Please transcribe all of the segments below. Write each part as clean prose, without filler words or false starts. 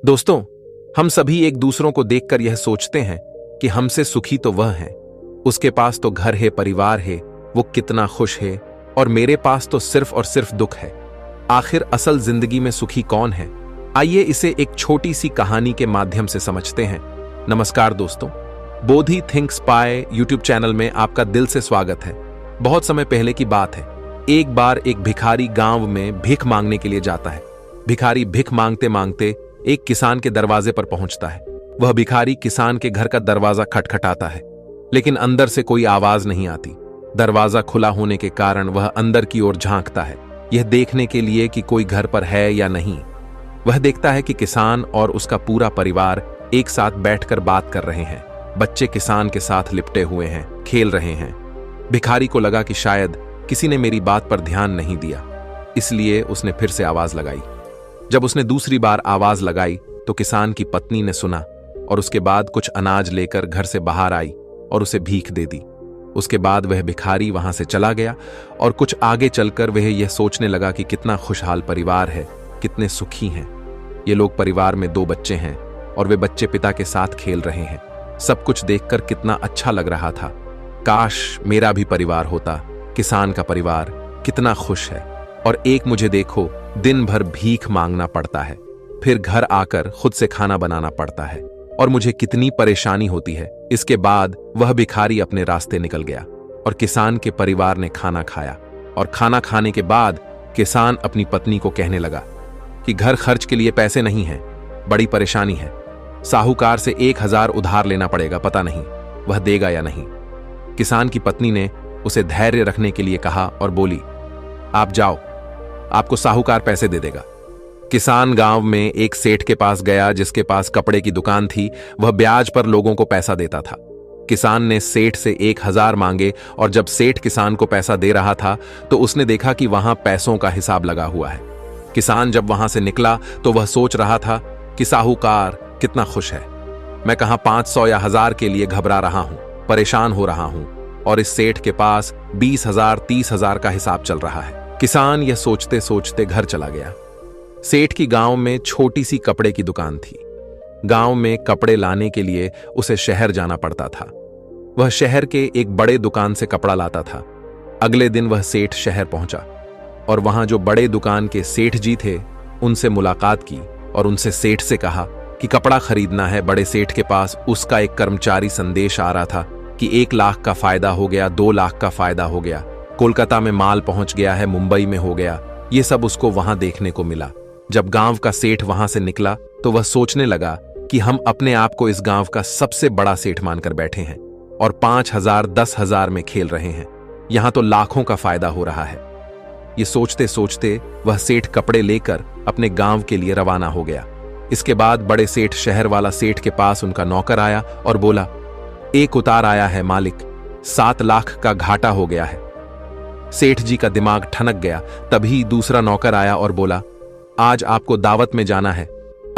दोस्तों, हम सभी एक दूसरों को देखकर यह सोचते हैं कि हमसे सुखी तो वह है, उसके पास तो घर है, परिवार है, वो कितना खुश है, और मेरे पास तो सिर्फ और सिर्फ दुख है। आखिर असल जिंदगी में सुखी कौन है? आइए इसे एक छोटी सी कहानी के माध्यम से समझते हैं। नमस्कार दोस्तों, बोधि थिंक्स पाए यूट्यूब चैनल में आपका दिल से स्वागत है। बहुत समय पहले की बात है। एक बार एक भिखारी गांव में भीख मांगने के लिए जाता है। भिखारी भीख मांगते मांगते एक किसान के दरवाजे पर पहुंचता है। वह भिखारी किसान के घर का दरवाजा खटखटाता है, लेकिन अंदर से कोई आवाज नहीं आती। दरवाजा खुला होने के कारण वह अंदर की ओर झांकता है, यह देखने के लिए कि कोई घर पर है या नहीं। वह देखता है कि किसान और उसका पूरा परिवार एक साथ बैठकर बात कर रहे हैं। बच्चे किसान के साथ लिपटे हुए हैं, खेल रहे हैं। भिखारी को लगा कि शायद किसी ने मेरी बात पर ध्यान नहीं दिया, इसलिए उसने फिर से आवाज लगाई। जब उसने दूसरी बार आवाज लगाई तो किसान की पत्नी ने सुना और उसके बाद कुछ अनाज लेकर घर से बाहर आई और उसे भीख दे दी। उसके बाद वह भिखारी वहां से चला गया और कुछ आगे चलकर वह यह सोचने लगा कि कितना खुशहाल परिवार है, कितने सुखी हैं। ये लोग परिवार में 2 बच्चे हैं और वे बच्चे पिता के साथ खेल रहे हैं। सब कुछ देखकर कितना अच्छा लग रहा था। काश मेरा भी परिवार होता। किसान का परिवार कितना खुश है, और एक मुझे देखो, दिन भर भीख मांगना पड़ता है, फिर घर आकर खुद से खाना बनाना पड़ता है, और मुझे कितनी परेशानी होती है। इसके बाद वह भिखारी अपने रास्ते निकल गया और किसान के परिवार ने खाना खाया। और खाना खाने के बाद किसान अपनी पत्नी को कहने लगा कि घर खर्च के लिए पैसे नहीं हैं, बड़ी परेशानी है। साहूकार से 1000 उधार लेना पड़ेगा, पता नहीं वह देगा या नहीं। किसान की पत्नी ने उसे धैर्य रखने के लिए कहा और बोली, आप जाओ, आपको साहूकार पैसे दे देगा। किसान गांव में एक सेठ के पास गया जिसके पास कपड़े की दुकान थी। वह ब्याज पर लोगों को पैसा देता था। किसान ने सेठ से 1000 मांगे, और जब सेठ किसान को पैसा दे रहा था तो उसने देखा कि वहां पैसों का हिसाब लगा हुआ है। किसान जब वहां से निकला तो वह सोच रहा था कि साहूकार कितना खुश है। मैं कहां 500 या 1000 के लिए घबरा रहा हूं, परेशान हो रहा हूं, और इस सेठ के पास 20,000 30,000 का हिसाब चल रहा है। किसान यह सोचते सोचते घर चला गया। सेठ की गांव में छोटी सी कपड़े की दुकान थी। गांव में कपड़े लाने के लिए उसे शहर जाना पड़ता था। वह शहर के एक बड़े दुकान से कपड़ा लाता था। अगले दिन वह सेठ शहर पहुंचा और वहां जो बड़े दुकान के सेठ जी थे उनसे मुलाकात की और उनसे सेठ से कहा कि कपड़ा खरीदना है। बड़े सेठ के पास उसका एक कर्मचारी संदेश आ रहा था कि 1 लाख का फायदा हो गया, 2 लाख का फायदा हो गया, कोलकाता में माल पहुंच गया है, मुंबई में हो गया। ये सब उसको वहां देखने को मिला। जब गांव का सेठ वहां से निकला तो वह सोचने लगा कि हम अपने आप को इस गांव का सबसे बड़ा सेठ मानकर बैठे हैं और 5,000 10,000 में खेल रहे हैं। यहां तो लाखों का फायदा हो रहा है। ये सोचते सोचते वह सेठ कपड़े लेकर अपने गांव के लिए रवाना हो गया। इसके बाद बड़े सेठ शहर वाला सेठ के पास उनका नौकर आया और बोला, एक उतार आया है मालिक, 7 लाख का घाटा हो गया है। सेठ जी का दिमाग ठनक गया। तभी दूसरा नौकर आया और बोला, आज आपको दावत में जाना है।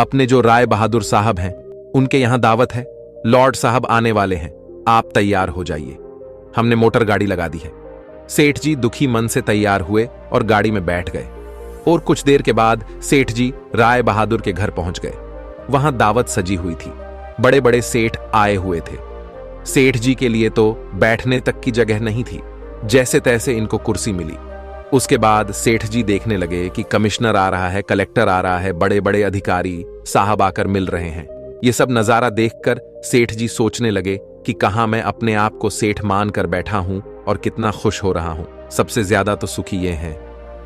अपने जो राय बहादुर साहब हैं उनके यहां दावत है। लॉर्ड साहब आने वाले हैं, आप तैयार हो जाइए। हमने मोटर गाड़ी लगा दी है। सेठ जी दुखी मन से तैयार हुए और गाड़ी में बैठ गए, और कुछ देर के बाद सेठ जी राय बहादुर के घर पहुंच गए। वहां दावत सजी हुई थी। बड़े बड़े सेठ आए हुए थे। सेठ जी के लिए तो बैठने तक की जगह नहीं थी। जैसे तैसे इनको कुर्सी मिली। उसके बाद सेठ जी देखने लगे कि कमिश्नर आ रहा है, कलेक्टर आ रहा है, बड़े बड़े अधिकारी साहब आकर मिल रहे हैं। ये सब नजारा देखकर सेठ जी सोचने लगे कि कहां मैं अपने आप को सेठ मान कर बैठा हूं और कितना खुश हो रहा हूं। सबसे ज्यादा तो सुखी ये हैं।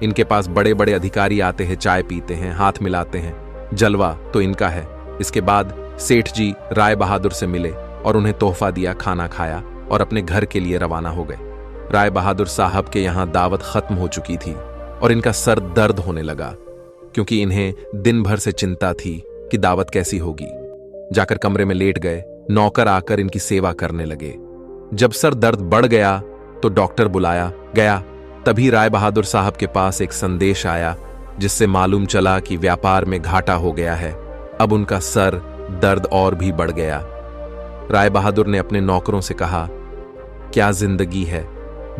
इनके पास बड़े बड़े अधिकारी आते हैं, चाय पीते हैं, हाथ मिलाते हैं, जलवा तो इनका है। इसके बाद सेठ जी राय बहादुर से मिले और उन्हें तोहफा दिया, खाना खाया और अपने घर के लिए रवाना हो गए। राय बहादुर साहब के यहां दावत खत्म हो चुकी थी और इनका सर दर्द होने लगा, क्योंकि इन्हें दिन भर से चिंता थी कि दावत कैसी होगी। जाकर कमरे में लेट गए। नौकर आकर इनकी सेवा करने लगे। जब सर दर्द बढ़ गया तो डॉक्टर बुलाया गया। तभी राय बहादुर साहब के पास एक संदेश आया जिससे मालूम चला कि व्यापार में घाटा हो गया है। अब उनका सर दर्द और भी बढ़ गया। राय बहादुर ने अपने नौकरों से कहा, क्या जिंदगी है,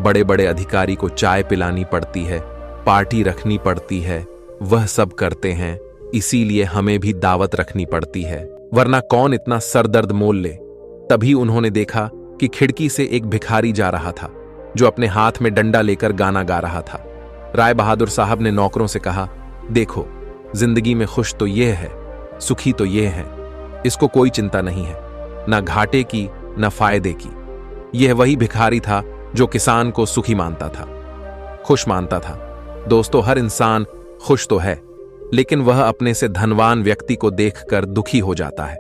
बड़े बड़े अधिकारी को चाय पिलानी पड़ती है, पार्टी रखनी पड़ती है, वह सब करते हैं, इसीलिए हमें भी दावत रखनी पड़ती है, वरना कौन इतना सरदर्द मोल ले। तभी उन्होंने देखा कि खिड़की से एक भिखारी जा रहा था जो अपने हाथ में डंडा लेकर गाना गा रहा था। राय बहादुर साहब ने नौकरों से कहा, देखो, जिंदगी में खुश तो ये है, सुखी तो ये है, इसको कोई चिंता नहीं है, ना घाटे की ना फायदे की। यह वही भिखारी था जो किसान को सुखी मानता था, खुश मानता था। दोस्तों, हर इंसान खुश तो है, लेकिन वह अपने से धनवान व्यक्ति को देखकर दुखी हो जाता है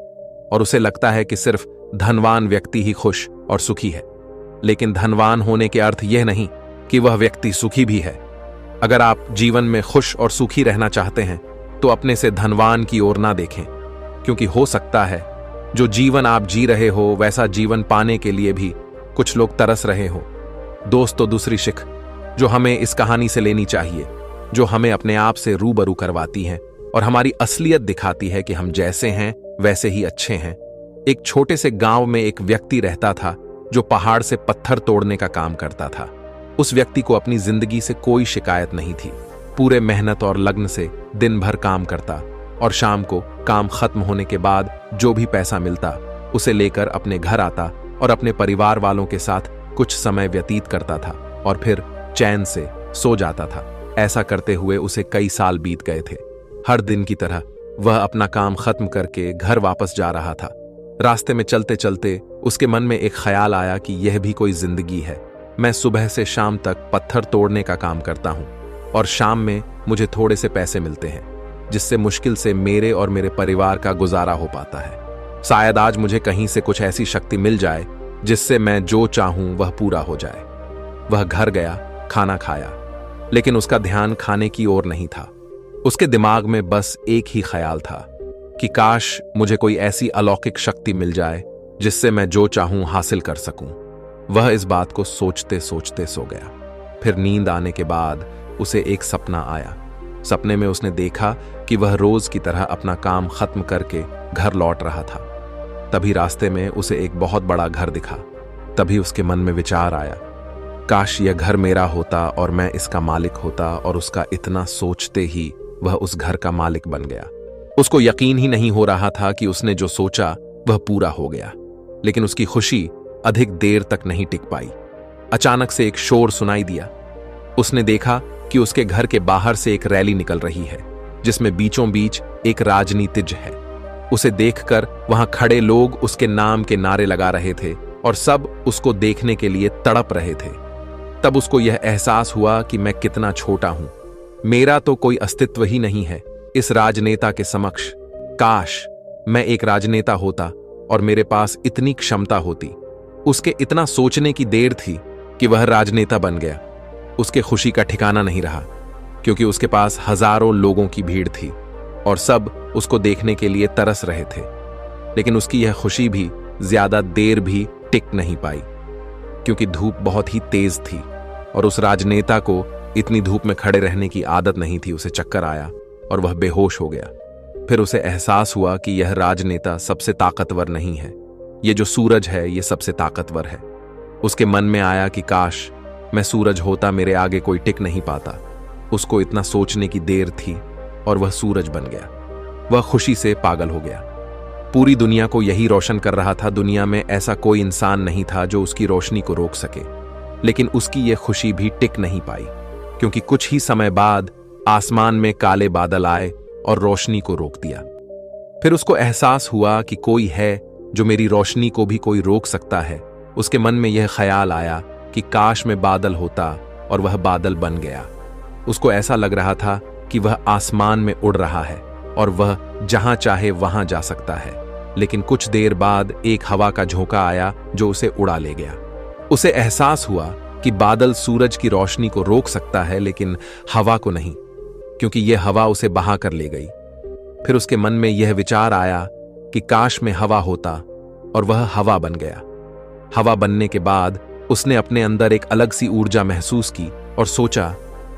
और उसे लगता है कि सिर्फ धनवान व्यक्ति ही खुश और सुखी है। लेकिन धनवान होने के अर्थ यह नहीं कि वह व्यक्ति सुखी भी है। अगर आप जीवन में खुश और सुखी रहना चाहते हैं तो अपने से धनवान की ओर ना देखें, क्योंकि हो सकता है जो जीवन आप जी रहे हो वैसा जीवन पाने के लिए भी कुछ लोग तरस रहे हो। दोस्तों, दूसरी शिख जो हमें इस कहानी से लेनी चाहिए, जो हमें अपने आप से रूबरू करवाती है और हमारी असलियत दिखाती है कि हम जैसे हैं वैसे ही अच्छे हैं। एक छोटे से गांव में एक व्यक्ति रहता था जो पहाड़ से पत्थर तोड़ने का काम करता था। उस व्यक्ति को अपनी जिंदगी से कोई शिकायत नहीं थी। पूरे मेहनत और लगन से दिन भर काम करता और शाम को काम खत्म होने के बाद जो भी पैसा मिलता उसे लेकर अपने घर आता और अपने परिवार वालों के साथ कुछ समय व्यतीत करता था और फिर चैन से सो जाता था। ऐसा करते हुए उसे कई साल बीत गए थे। हर दिन की तरह वह अपना काम खत्म करके घर वापस जा रहा था। रास्ते में चलते चलते उसके मन में एक ख्याल आया कि यह भी कोई जिंदगी है। मैं सुबह से शाम तक पत्थर तोड़ने का काम करता हूँ और शाम में मुझे थोड़े से पैसे मिलते हैं, जिससे मुश्किल से मेरे और मेरे परिवार का गुजारा हो पाता है। शायद आज मुझे कहीं से कुछ ऐसी शक्ति मिल जाए जिससे मैं जो चाहूं वह पूरा हो जाए। वह घर गया, खाना खाया, लेकिन उसका ध्यान खाने की ओर नहीं था। उसके दिमाग में बस एक ही ख्याल था कि काश मुझे कोई ऐसी अलौकिक शक्ति मिल जाए जिससे मैं जो चाहूं हासिल कर सकूं। वह इस बात को सोचते सोचते सो गया। फिर नींद आने के बाद उसे एक सपना आया। सपने में उसने देखा कि वह रोज की तरह अपना काम खत्म करके घर लौट रहा था। तभी रास्ते में उसे एक बहुत बड़ा घर दिखा। तभी उसके मन में विचार आया, काश यह घर मेरा होता और मैं इसका मालिक होता। और उसका इतना सोचते ही वह उस घर का मालिक बन गया। उसको यकीन ही नहीं हो रहा था कि उसने जो सोचा वह पूरा हो गया। लेकिन उसकी खुशी अधिक देर तक नहीं टिक पाई। अचानक से एक शोर सुनाई दिया। उसने देखा कि उसके घर के बाहर से एक रैली निकल रही है जिसमें बीचों बीच एक राजनीतिज्ञ है। उसे देखकर वहां खड़े लोग उसके नाम के नारे लगा रहे थे और सब उसको देखने के लिए तड़प रहे थे। तब उसको यह एहसास हुआ कि मैं कितना छोटा हूं, मेरा तो कोई अस्तित्व ही नहीं है इस राजनेता के समक्ष। काश मैं एक राजनेता होता और मेरे पास इतनी क्षमता होती। उसके इतना सोचने की देर थी कि वह राजनेता बन गया। उसके खुशी का ठिकाना नहीं रहा, क्योंकि उसके पास हजारों लोगों की भीड़ थी और सब उसको देखने के लिए तरस रहे थे। लेकिन उसकी यह खुशी भी ज्यादा देर भी टिक नहीं पाई, क्योंकि धूप बहुत ही तेज थी और उस राजनेता को इतनी धूप में खड़े रहने की आदत नहीं थी। उसे चक्कर आया और वह बेहोश हो गया। फिर उसे एहसास हुआ कि यह राजनेता सबसे ताकतवर नहीं है, ये जो सूरज है ये सबसे ताकतवर है। उसके मन में आया कि काश मैं सूरज होता, मेरे आगे कोई टिक नहीं पाता। उसको इतना सोचने की देर थी और वह सूरज बन गया। वह खुशी से पागल हो गया। पूरी दुनिया को यही रोशन कर रहा था। दुनिया में ऐसा कोई इंसान नहीं था जो उसकी रोशनी को रोक सके। लेकिन उसकी यह खुशी भी टिक नहीं पाई, क्योंकि कुछ ही समय बाद आसमान में काले बादल आए और रोशनी को रोक दिया। फिर उसको एहसास हुआ कि कोई है जो मेरी रोशनी को भी कोई रोक सकता है। उसके मन में यह ख्याल आया कि काश में बादल होता, और वह बादल बन गया। उसको ऐसा लग रहा था कि वह आसमान में उड़ रहा है और वह जहां चाहे वहां जा सकता है। लेकिन कुछ देर बाद एक हवा का झोंका आया जो उसे उड़ा ले गया। उसे एहसास हुआ कि बादल सूरज की रोशनी को रोक सकता है, लेकिन हवा को नहीं, क्योंकि यह हवा उसे बहा कर ले गई। फिर उसके मन में यह विचार आया कि काश में हवा होता, और वह हवा बन गया। हवा बनने के बाद उसने अपने अंदर एक अलग सी ऊर्जा महसूस की और सोचा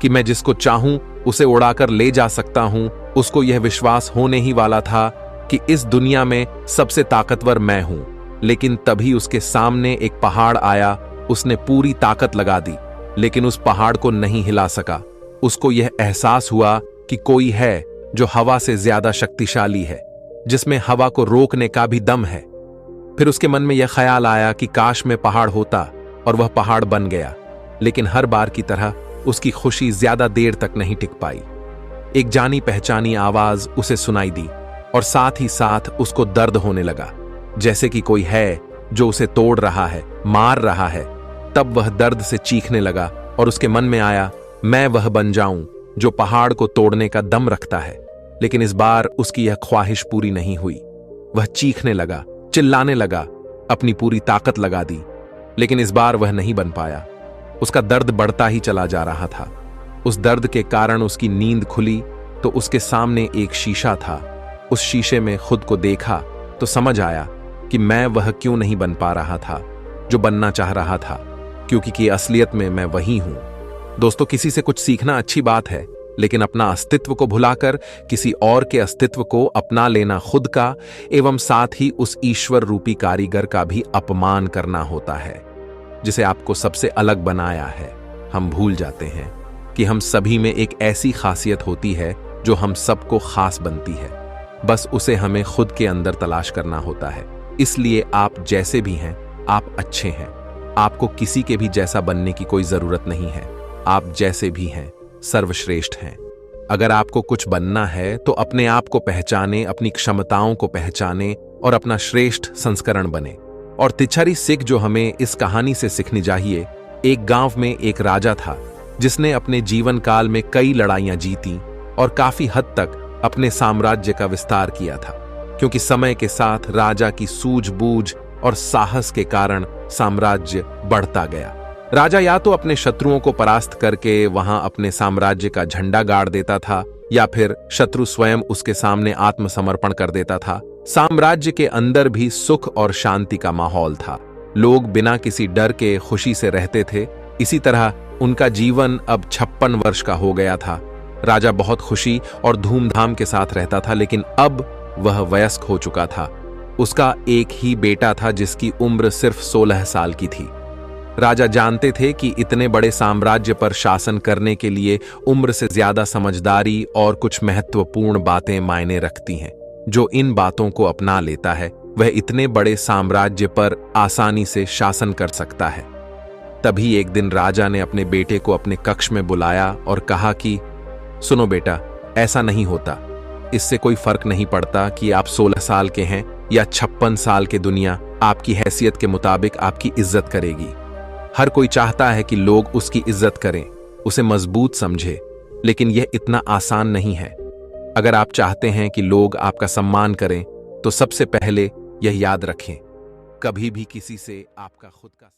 कि मैं जिसको चाहूं उसे उड़ाकर ले जा सकता हूं। उसको यह विश्वास होने ही वाला था कि इस दुनिया में सबसे ताकतवर मैं हूं। लेकिन तभी उसके सामने एक पहाड़ आया। उसने पूरी ताकत लगा दी, लेकिन उस पहाड़ को नहीं हिला सका। उसको यह एहसास हुआ कि कोई है जो हवा से ज्यादा शक्तिशाली है, जिसमें हवा को रोकने का भी दम है। फिर उसके मन में यह ख्याल आया कि काश में पहाड़ होता, और वह पहाड़ बन गया। लेकिन हर बार की तरह उसकी खुशी ज्यादा देर तक नहीं टिक पाई। एक जानी पहचानी आवाज उसे सुनाई दी, और साथ ही साथ उसको दर्द होने लगा, जैसे कि कोई है जो उसे तोड़ रहा है, मार रहा है। तब वह दर्द से चीखने लगा, और उसके मन में आया, मैं वह बन जाऊं जो पहाड़ को तोड़ने का दम रखता है। लेकिन इस बार उसकी यह ख्वाहिश पूरी नहीं हुई। वह चीखने लगा, चिल्लाने लगा, अपनी पूरी ताकत लगा दी, लेकिन इस बार वह नहीं बन पाया। उसका दर्द बढ़ता ही चला जा रहा था। उस दर्द के कारण उसकी नींद खुली तो उसके सामने एक शीशा था। उस शीशे में खुद को देखा तो समझ आया कि मैं वह क्यों नहीं बन पा रहा था जो बनना चाह रहा था, क्योंकि कि असलियत में मैं वही हूं। दोस्तों, किसी से कुछ सीखना अच्छी बात है, लेकिन अपना अस्तित्व को भुलाकर किसी और के अस्तित्व को अपना लेना खुद का एवं साथ ही उस ईश्वर रूपी कारीगर का भी अपमान करना होता है, जिसे आपको सबसे अलग बनाया है। हम भूल जाते हैं कि हम सभी में एक ऐसी खासियत होती है जो हम सबको खास बनती है। बस उसे हमें खुद के अंदर तलाश करना होता है। इसलिए आप जैसे भी हैं, आप अच्छे हैं। आपको किसी के भी जैसा बनने की कोई जरूरत नहीं है। आप जैसे भी हैं, सर्वश्रेष्ठ हैं। अगर आपको कुछ बनना है तो अपने आप को पहचाने, अपनी क्षमताओं को पहचाने और अपना श्रेष्ठ संस्करण बने। और तिच्छरी सीख जो हमें इस कहानी से सीखनी चाहिए, एक गांव में एक राजा था जिसने अपने जीवन काल में कई लड़ाइयां जीती और काफी हद तक अपने साम्राज्य का विस्तार किया था, क्योंकि समय के साथ राजा की सूझबूझ और साहस के कारण साम्राज्य बढ़ता गया। राजा या तो अपने शत्रुओं को परास्त करके वहां अपने साम्राज्य का झंडा गाड़ देता था, या फिर शत्रु स्वयं उसके सामने आत्मसमर्पण कर देता था। साम्राज्य के अंदर भी सुख और शांति का माहौल था। लोग बिना किसी डर के खुशी से रहते थे। इसी तरह उनका जीवन अब 56 वर्ष का हो गया था। राजा बहुत खुशी और धूमधाम के साथ रहता था, लेकिन अब वह वयस्क हो चुका था। उसका एक ही बेटा था जिसकी उम्र सिर्फ 16 साल की थी। राजा जानते थे कि इतने बड़े साम्राज्य पर शासन करने के लिए उम्र से ज्यादा समझदारी और कुछ महत्वपूर्ण बातें मायने रखती हैं। जो इन बातों को अपना लेता है वह इतने बड़े साम्राज्य पर आसानी से शासन कर सकता है। तभी एक दिन राजा ने अपने बेटे को अपने कक्ष में बुलाया और कहा कि सुनो बेटा, ऐसा नहीं होता। इससे कोई फर्क नहीं पड़ता कि आप 16 साल के हैं या 56 साल के। दुनिया आपकी हैसियत के मुताबिक आपकी इज्जत करेगी। हर कोई चाहता है कि लोग उसकी इज्जत करें, उसे मजबूत समझे, लेकिन यह इतना आसान नहीं है। अगर आप चाहते हैं कि लोग आपका सम्मान करें तो सबसे पहले यह याद रखें, कभी भी किसी से आपका खुद का